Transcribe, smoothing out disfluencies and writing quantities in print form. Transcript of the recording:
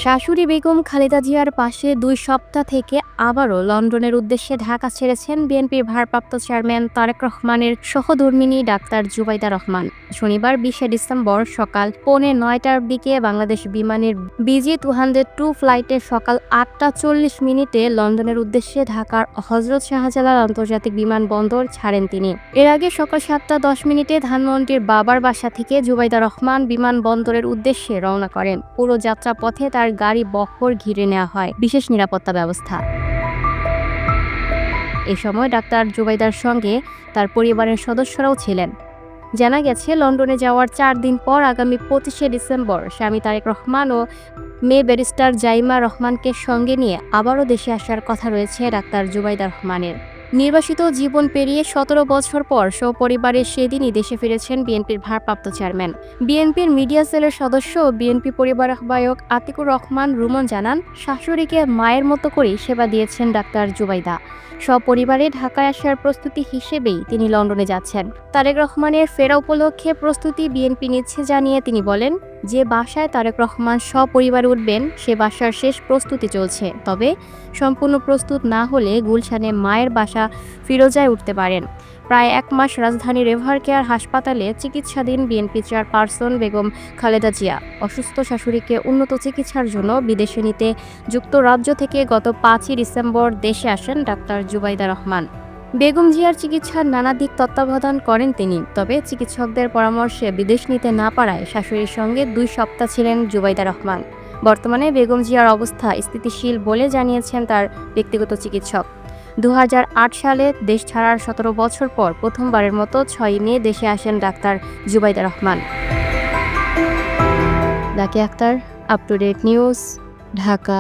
শাশুড়ি বেগম খালেদা জিয়ার পাশে ২ সপ্তাহ থেকে আবারও লন্ডনের উদ্দেশ্যে ঢাকা ছেড়েছেন বিএনপির ভারপ্রাপ্ত চেয়ারম্যান তারেক রহমানের সহধর্মিণী ডাক্তার জুবাইদা রহমান। শনিবার ২০ ডিসেম্বর সকাল ৮:৩০টার দিকে বাংলাদেশ বিমানের BG-202 ফ্লাইটে সকাল ৮টা ৪০ মিনিটে লন্ডনের উদ্দেশ্যে ঢাকার হজরত শাহজালাল আন্তর্জাতিক বিমানবন্দর ছাড়েন তিনি। এর আগে সকাল ৭টা ১০ মিনিটে ধানমন্ডির বাবার বাসা থেকে জুবাইদা রহমান বিমানবন্দরের উদ্দেশ্যে রওনা করেন। পুরো যাত্রাপথে তার গাড়ি বহর ঘিরে নেওয়া হয় বিশেষ নিরাপত্তা ব্যবস্থা। এ সময় ডাক্তার জুবাইদার সঙ্গে তার পরিবারের সদস্যরাও ছিলেন। জানা গেছে, লন্ডনে যাওয়ার ৪ দিন পর আগামী ২৫শে ডিসেম্বর স্বামী তারেক রহমান ও মেয়ে ব্যারিস্টার জাইমা রহমানকে সঙ্গে নিয়ে আবারও দেশে আসার কথা রয়েছে ডাক্তার জুবাইদা রহমানের। নির্বাসিত জীবন পেরিয়ে ১৭ বছর পর সপরিবারে সেদিনই দেশে ফিরেছেন বিএনপির ভারপ্রাপ্ত চেয়ারম্যান। বিএনপির মিডিয়া সেলের সদস্য ও বিএনপি পরিবার আহ্বায়ক আতিকুর রহমান রুমন জানান, শাশুড়িকে মায়ের মতো করেই সেবা দিয়েছেন ডাক্তার জুবাইদা। সপরিবারে ঢাকায় আসার প্রস্তুতি হিসেবেই তিনি লন্ডনে যাচ্ছেন। তারেক রহমানের ফেরা উপলক্ষে প্রস্তুতি বিএনপি নিচ্ছে জানিয়ে তিনি বলেন, যে বাসায় তারেক রহমান সপরিবারে উঠবেন সে বাসার শেষ প্রস্তুতি চলছে। তবে সম্পূর্ণ প্রস্তুত না হলে গুলশানে মায়ের বাসা ফিরোজায় উঠতে পারেন। প্রায় ১ মাস রাজধানীর এভার কেয়ার হাসপাতালে চিকিৎসাধীন বিএনপি চেয়ারপারসন বেগম খালেদা জিয়া অসুস্থ শাশুড়িকে উন্নত চিকিৎসার জন্য বিদেশে নিতে যুক্তরাজ্য থেকে গত ৫ই ডিসেম্বর দেশে আসেন ডাক্তার জুবাইদা রহমান। বেগম জিয়ার চিকিৎসার নানা দিক তত্ত্বাবধান করেন তিনি। তবে চিকিৎসকদের পরামর্শে বিদেশ নিতে না পারায় শাশুড়ির সঙ্গে ২ সপ্তাহ ছিলেন জুবাইদা রহমান। বর্তমানে বেগম জিয়ার অবস্থা স্থিতিশীল বলে জানিয়েছেন তার ব্যক্তিগত চিকিৎসক। ২০০৮ সালে দেশ ছাড়ার ১৭ বছর পর প্রথমবারের মতো ৬ই মে দেশে আসেন ডাক্তার Zubaida Rahman. Lucky Akter, up to date news, Dhaka.